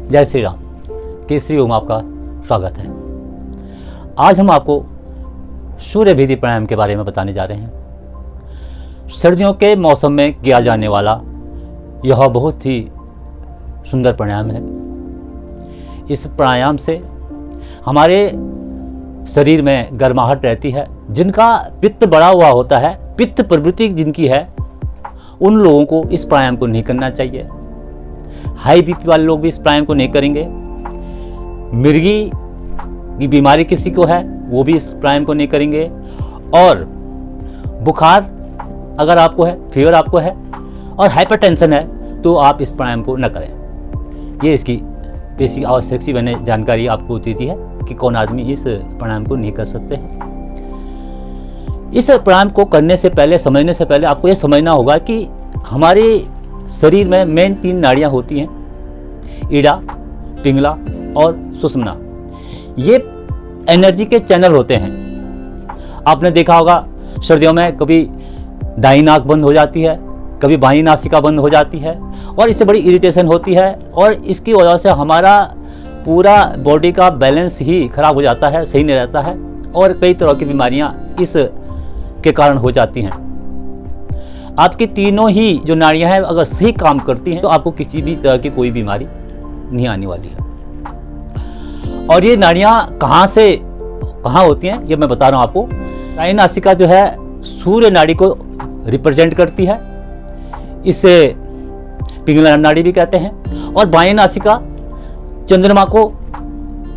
जय श्री राम। केसरी ओम आपका स्वागत है। आज हम आपको सूर्य भेदी प्राणायाम के बारे में बताने जा रहे हैं। सर्दियों के मौसम में किया जाने वाला यह बहुत ही सुंदर प्राणायाम है। इस प्राणायाम से हमारे शरीर में गर्माहट रहती है। जिनका पित्त बढ़ा हुआ होता है, पित्त प्रवृत्ति जिनकी है, उन लोगों को इस प्राणायाम को नहीं करना चाहिए। हाई बीपी वाले लोग भी इस प्राणायाम को नहीं करेंगे। मिर्गी की बीमारी किसी को है वो भी इस प्राणायाम को नहीं करेंगे। और बुखार अगर आपको है, फीवर आपको है और हाइपरटेंशन है तो आप इस प्राणायाम को न करें। ये इसकी बेसिक आवश्यक सी मैंने जानकारी आपको दे दी है कि कौन आदमी इस प्राणायाम को नहीं कर सकते हैं। इस प्राणायाम को करने से पहले, समझने से पहले आपको ये समझना होगा कि हमारे शरीर में मेन 3 नाड़ियाँ होती हैं, ईड़ा, पिंगला और सुषुम्ना। ये एनर्जी के चैनल होते हैं। आपने देखा होगा सर्दियों में कभी दाईं नाक बंद हो जाती है, कभी बाईं नासिका बंद हो जाती है और इससे बड़ी इरिटेशन होती है और इसकी वजह से हमारा पूरा बॉडी का बैलेंस ही खराब हो जाता है, सही नहीं रहता है और कई तरह की बीमारियां इस के कारण हो जाती हैं। आपकी तीनों ही जो नाड़ियां हैं अगर सही काम करती हैं तो आपको किसी भी तरह की कोई बीमारी नहीं आने वाली है। और ये नाड़ियां कहाँ होती हैं ये मैं बता रहा हूं आपको। दाईं नासिका जो है सूर्य नाड़ी को रिप्रेजेंट करती है, इसे पिंगला नाड़ी भी कहते हैं। और बाईं नासिका चंद्रमा को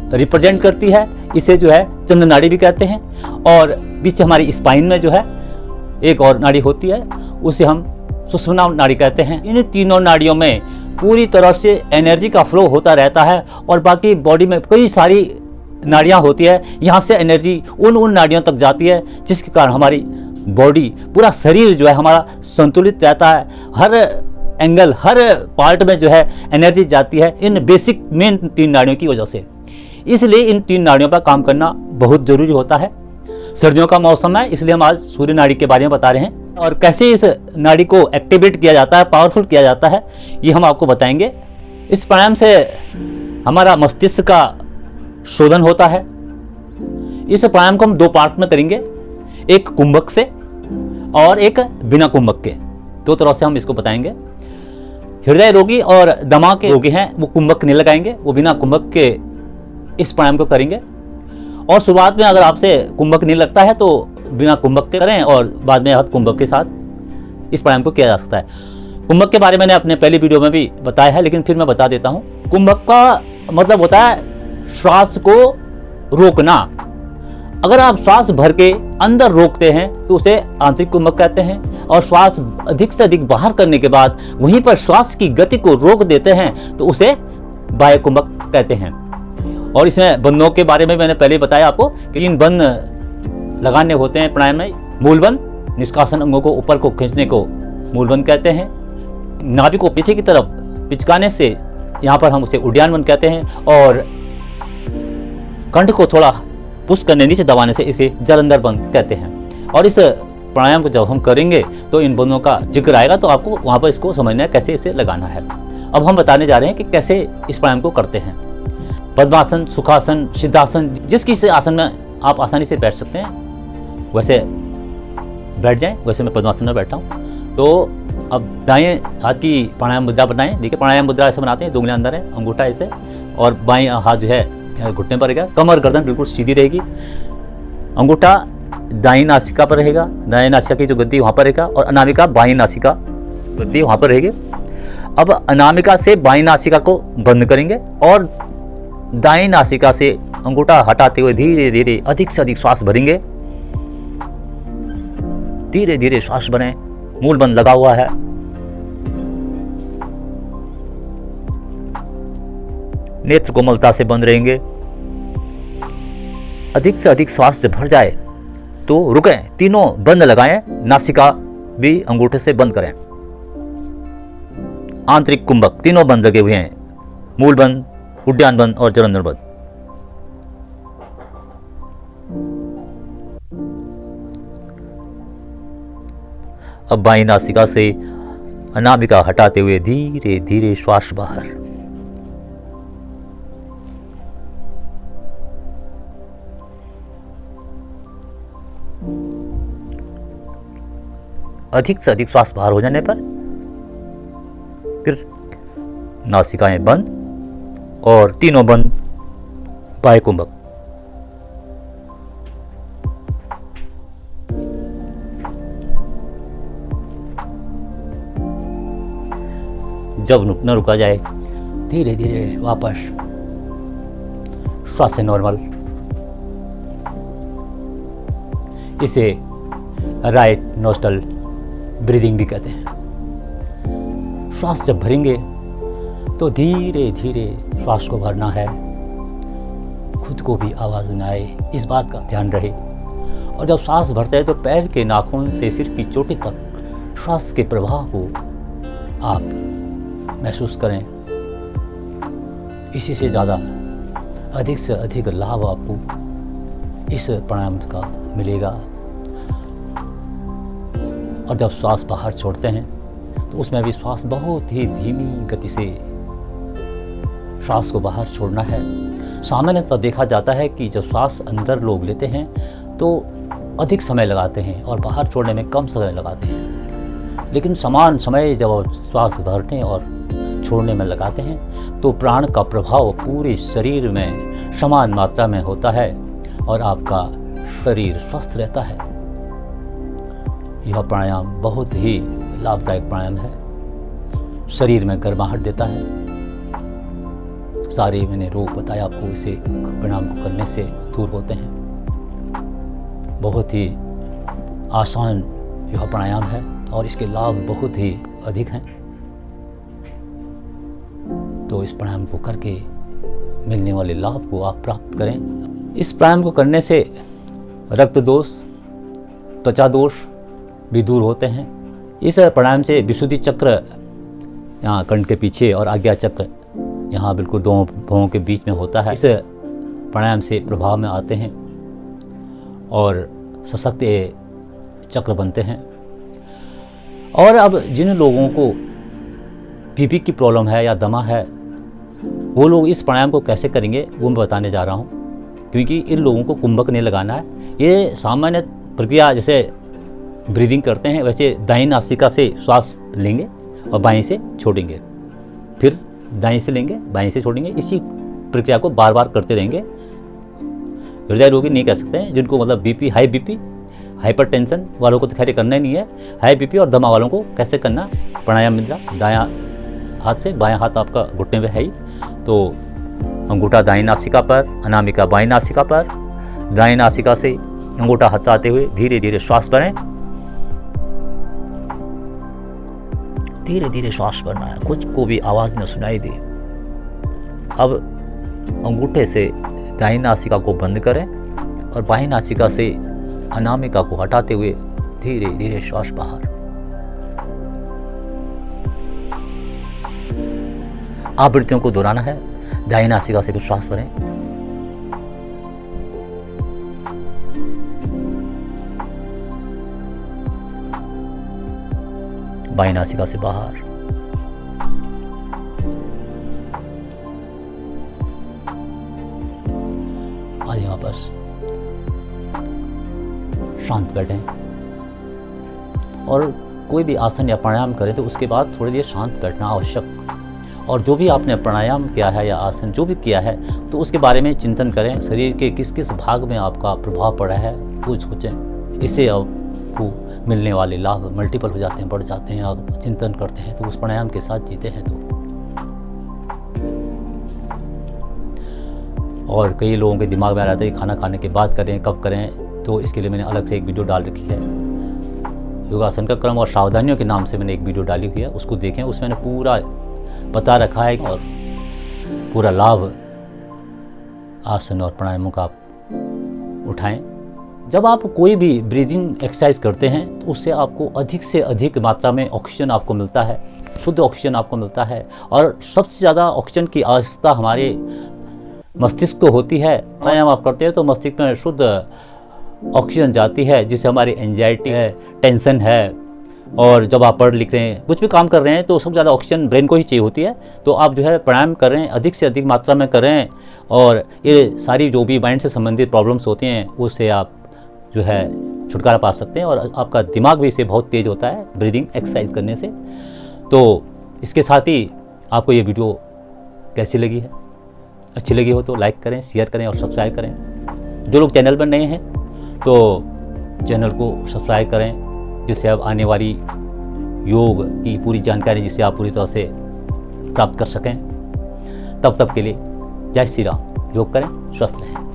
रिप्रेजेंट करती है, इसे जो है चंद्र नाड़ी भी कहते हैं। और बीच हमारी स्पाइन में जो है एक और नाड़ी होती है, उसे हम सुषुम्ना नाड़ी कहते हैं। इन तीनों नाड़ियों में पूरी तरह से एनर्जी का फ्लो होता रहता है और बाकी बॉडी में कई सारी नाड़ियां होती है। यहाँ से एनर्जी उन नाड़ियों तक जाती है जिसके कारण हमारी बॉडी, पूरा शरीर जो है हमारा संतुलित रहता है। हर एंगल, हर पार्ट में जो है एनर्जी जाती है इन बेसिक मेन 3 नाड़ियों की वजह से। इसलिए इन 3 नाड़ियों पर काम करना बहुत जरूरी होता है। सर्दियों का मौसम है इसलिए हम आज सूर्य नाड़ी के बारे में बता रहे हैं और कैसे इस नाड़ी को एक्टिवेट किया जाता है, पावरफुल किया जाता है, ये हम आपको बताएंगे। इस प्राणायाम से हमारा मस्तिष्क का शोधन होता है। इस प्राणायाम को हम 2 पार्ट में करेंगे, एक कुंभक से और एक बिना कुंभक के। 2 तरह से हम इसको बताएंगे। हृदय रोगी और दमा के रोगी हैं वो कुंभक नहीं लगाएंगे, वो बिना कुंभक के इस प्राणायाम को करेंगे। और शुरुआत में अगर आपसे कुंभक नहीं लगता है तो बिना कुंभक के करें और बाद में आप कुंभक के साथ इस प्राणायाम को किया जा सकता है। कुंभक के बारे में मैंने अपने पहली वीडियो में भी बताया है, लेकिन फिर मैं बता देता हूँ। कुंभक का मतलब होता है श्वास को रोकना। अगर आप श्वास भर के अंदर रोकते हैं तो उसे आंतरिक कुंभक कहते हैं और श्वास अधिक से अधिक बाहर करने के बाद वहीं पर श्वास की गति को रोक देते हैं तो उसे बाह्य कुंभक कहते हैं। और इसमें बंधों के बारे में मैंने पहले बताया आपको कि 3 बंध लगाने होते हैं प्राणायाम में। मूलबंध, निष्कासन अंगों को ऊपर को खींचने को मूलबंध कहते हैं। नाभि को पीछे की तरफ पिचकाने से यहाँ पर हम उसे उड्डयन बंध कहते हैं। और कंठ को थोड़ा पुश करने, नीचे दबाने से इसे जलंधर बंध कहते हैं। और इस प्राणायाम को जब हम करेंगे तो इन बंधों का जिक्र आएगा तो आपको वहाँ पर इसको समझना है कैसे इसे लगाना है। अब हम बताने जा रहे हैं कि कैसे इस प्राणायाम को करते हैं। पद्मासन, सुखासन, सिद्धासन, जिस किसी आसन में आप आसानी से बैठ सकते हैं वैसे बैठ जाएं। वैसे मैं पद्मासन में बैठा हूँ। तो अब दाएं हाथ की प्राणायाम मुद्रा बनाएं। देखिए प्राणायाम मुद्रा ऐसे बनाते हैं, 2 उंगलियां अंदर है, अंगूठा ऐसे और बाएं हाथ जो है घुटने पर रहेगा। कमर गर्दन बिल्कुल सीधी रहेगी। अंगूठा दाईं नासिका पर रहेगा, दाएं नासिका की जो गद्दी वहाँ पर रहेगा और अनामिका बाईं नासिका गद्दी वहाँ पर रहेगी। अब अनामिका से बाईं नासिका को बंद करेंगे और दाईं नासिका से अंगूठा हटाते हुए धीरे धीरे अधिक से अधिक श्वास भरेंगे। धीरे धीरे श्वास भरें। मूल बंद लगा हुआ है। नेत्र कोमलता से बंद रहेंगे। अधिक से अधिक श्वास जब भर जाए तो रुकें, तीनों बंद लगाएं। नासिका भी अंगूठे से बंद करें। आंतरिक कुंभक तीनों बंद लगे हुए हैं, मूल बंद, उड्डयन बंद और जलंधर बंद। अब बाईं नासिका से अनामिका हटाते हुए धीरे धीरे श्वास बाहर। अधिक से अधिक श्वास बाहर हो जाने पर फिर नासिकाएं बंद और तीनों बंद बाह्य कुंभक। जब न रुका जाए धीरे धीरे वापस श्वास नॉर्मल। इसे राइट नोस्ट्रल ब्रीदिंग भी कहते हैं। श्वास जब भरेंगे तो धीरे धीरे श्वास को भरना है, खुद को भी आवाज़ न आए इस बात का ध्यान रहे। और जब सांस भरते हैं तो पैर के नाखून से सिर की चोटी तक श्वास के प्रवाह को आप महसूस करें। इसी से ज़्यादा अधिक से अधिक लाभ आपको इस प्राणायाम का मिलेगा। और जब श्वास बाहर छोड़ते हैं तो उसमें भी श्वास बहुत ही धीमी गति से श्वास को बाहर छोड़ना है। सामान्यतः देखा जाता है कि जब श्वास अंदर लोग लेते हैं तो अधिक समय लगाते हैं और बाहर छोड़ने में कम समय लगाते हैं, लेकिन समान समय जब श्वास भरने और छोड़ने में लगाते हैं तो प्राण का प्रभाव पूरे शरीर में समान मात्रा में होता है और आपका शरीर स्वस्थ रहता है। यह प्राणायाम बहुत ही लाभदायक प्राणायाम है, शरीर में गर्माहट देता है। सारे मैंने रोग बताया आपको, इसे प्राणायाम को करने से दूर होते हैं। बहुत ही आसान यह प्राणायाम है और इसके लाभ बहुत ही अधिक हैं। तो इस प्राणायाम को करके मिलने वाले लाभ को आप प्राप्त करें। इस प्राणायाम को करने से रक्त दोष, त्वचा दोष भी दूर होते हैं। इस प्राणायाम से विशुद्धि चक्र यहाँ कंठ के पीछे और आज्ञा चक्र यहाँ बिल्कुल दोनों भवों के बीच में होता है। इस प्राणायाम से प्रभाव में आते हैं और सशक्त चक्र बनते हैं। और अब जिन लोगों को बीपी की प्रॉब्लम है या दमा है, वो लोग इस प्राणायाम को कैसे करेंगे वो मैं बताने जा रहा हूँ, क्योंकि इन लोगों को कुंभक नहीं लगाना है। ये सामान्य प्रक्रिया जैसे ब्रीदिंग करते हैं वैसे दाहिनी नासिका से श्वास लेंगे और बाएं से छोड़ेंगे, फिर दाएं से लेंगे बाएं से छोड़ेंगे। इसी प्रक्रिया को बार बार करते रहेंगे। हृदय रोगी नहीं कह सकते हैं, जिनको मतलब बीपी, हाई बीपी, हाइपरटेंशन वालों को तो खैर करना ही नहीं है। हाई बीपी और दमा वालों को कैसे करना, प्राणायाम मुद्रा दायां हाथ से, बायां हाथ आपका घुटने में है ही, तो अंगूठा दाईं नासिका पर, अनामिका बाईं नासिका पर, दाईं नासिका से अंगूठा हटाते हुए धीरे धीरे श्वास भरें। धीरे धीरे श्वास भरना है, कुछ को भी आवाज़ न सुनाई दे। अब अंगूठे से दाईं नासिका को बंद करें और बाईं नासिका से अनामिका को हटाते हुए धीरे धीरे श्वास बाहर। आवृत्तियों को दोहराना है। दाईं नासिका से भी श्वास भरें, बाईं नासिका से बाहर। आज वापस शांत बैठें और कोई भी आसन या प्राणायाम करें तो उसके बाद थोड़ी देर शांत बैठना आवश्यक। और जो भी आपने प्राणायाम किया है या आसन जो भी किया है तो उसके बारे में चिंतन करें। शरीर के किस किस भाग में आपका प्रभाव पड़ा है वो सोचें। इससे आपको मिलने वाले लाभ मल्टीपल हो जाते हैं, बढ़ जाते हैं। आप चिंतन करते हैं तो उस प्राणायाम के साथ जीते हैं तो। और कई लोगों के दिमाग में आ रहा था कि खाना खाने के बाद करें, कब करें, तो इसके लिए मैंने अलग से एक वीडियो डाल रखी है। योगासन का क्रम और सावधानियों के नाम से मैंने एक वीडियो डाली हुई है, उसको देखें। उसमें मैंने पूरा बता रखा है और पूरा लाभ आसन और प्राणायामों का आप उठाएं। जब आप कोई भी ब्रीदिंग एक्सरसाइज करते हैं तो उससे आपको अधिक से अधिक मात्रा में ऑक्सीजन आपको मिलता है, शुद्ध ऑक्सीजन आपको मिलता है। और सबसे ज़्यादा ऑक्सीजन की आवश्यकता हमारे मस्तिष्क को होती है। प्राणायाम आप करते हैं तो मस्तिष्क में शुद्ध ऑक्सीजन जाती है, जिससे हमारी एंजाइटी है, टेंशन है, और जब आप पढ़ लिख रहे हैं, कुछ भी काम कर रहे हैं, तो सबसे ज़्यादा ऑक्सीजन ब्रेन को ही चाहिए होती है। तो आप जो है प्राणायाम करें, अधिक से अधिक मात्रा में करें, और ये सारी जो भी माइंड से संबंधित प्रॉब्लम्स होती हैं उससे आप जो है छुटकारा पा सकते हैं, और आपका दिमाग भी इससे बहुत तेज़ होता है ब्रीदिंग एक्सरसाइज करने से। तो इसके साथ ही आपको ये वीडियो कैसी लगी है, अच्छी लगी हो तो लाइक करें, शेयर करें और सब्सक्राइब करें। जो लोग चैनल पर नए हैं तो चैनल को सब्सक्राइब करें, जिससे आप आने वाली योग की पूरी जानकारी जिससे आप पूरी तरह से प्राप्त कर सकें। तब के लिए जय श्री राम। योग करें, स्वस्थ रहें।